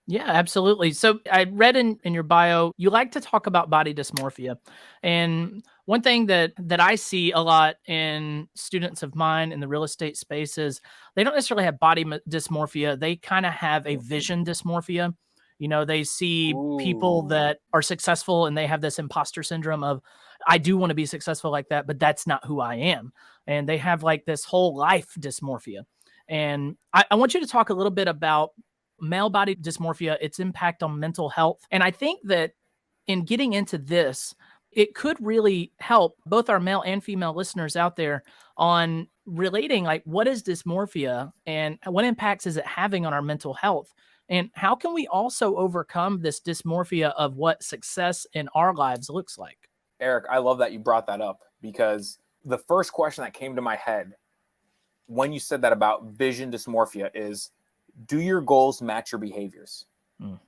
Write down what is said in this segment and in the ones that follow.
Yeah, absolutely. So I read in your bio, you like to talk about body dysmorphia. And one thing that I see a lot in students of mine in the real estate space is they don't necessarily have dysmorphia. They kind of have a vision dysmorphia. They see people Ooh. that are successful and they have this imposter syndrome of, I do want to be successful like that, but that's not who I am. And they have like this whole life dysmorphia. And I want you to talk a little bit about male body dysmorphia, its impact on mental health. And I think that in getting into this, it could really help both our male and female listeners out there on relating like what is dysmorphia and what impacts is it having on our mental health, and how can we also overcome this dysmorphia of what success in our lives looks like. Eric, I love that you brought that up because the first question that came to my head when you said that about vision dysmorphia is, do your goals match your behaviors? Mm.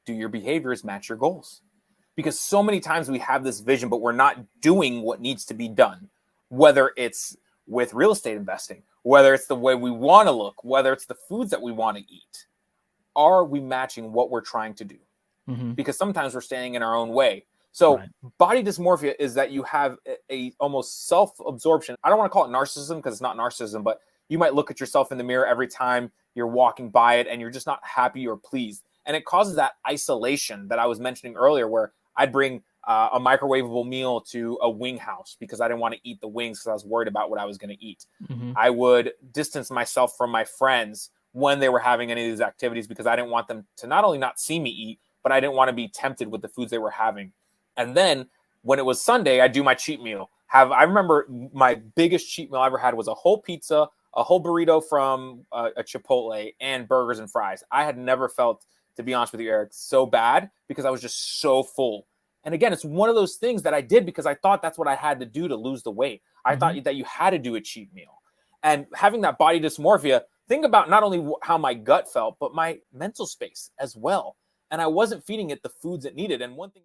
Do your behaviors match your goals? Because so many times we have this vision, but we're not doing what needs to be done, whether it's with real estate investing, whether it's the way we want to look, whether it's the foods that we want to eat. Are we matching what we're trying to do? Mm-hmm. Because sometimes we're standing in our own way. So Right. body dysmorphia is that you have a almost self-absorption. I don't want to call it narcissism because it's not narcissism, but you might look at yourself in the mirror every time you're walking by it and you're just not happy or pleased. And it causes that isolation that I was mentioning earlier, where I'd bring a microwavable meal to a wing house because I didn't want to eat the wings because I was worried about what I was going to eat. Mm-hmm. I would distance myself from my friends when they were having any of these activities because I didn't want them to not only not see me eat, but I didn't want to be tempted with the foods they were having. And then when it was Sunday, I do my cheat meal. I remember my biggest cheat meal I ever had was a whole pizza, a whole burrito from a Chipotle, and burgers and fries. I had never felt, to be honest with you, Eric, so bad because I was just so full. And again, it's one of those things that I did because I thought that's what I had to do to lose the weight. I Mm-hmm. thought that you had to do a cheat meal. And having that body dysmorphia, think about not only how my gut felt, but my mental space as well. And I wasn't feeding it the foods it needed. And one thing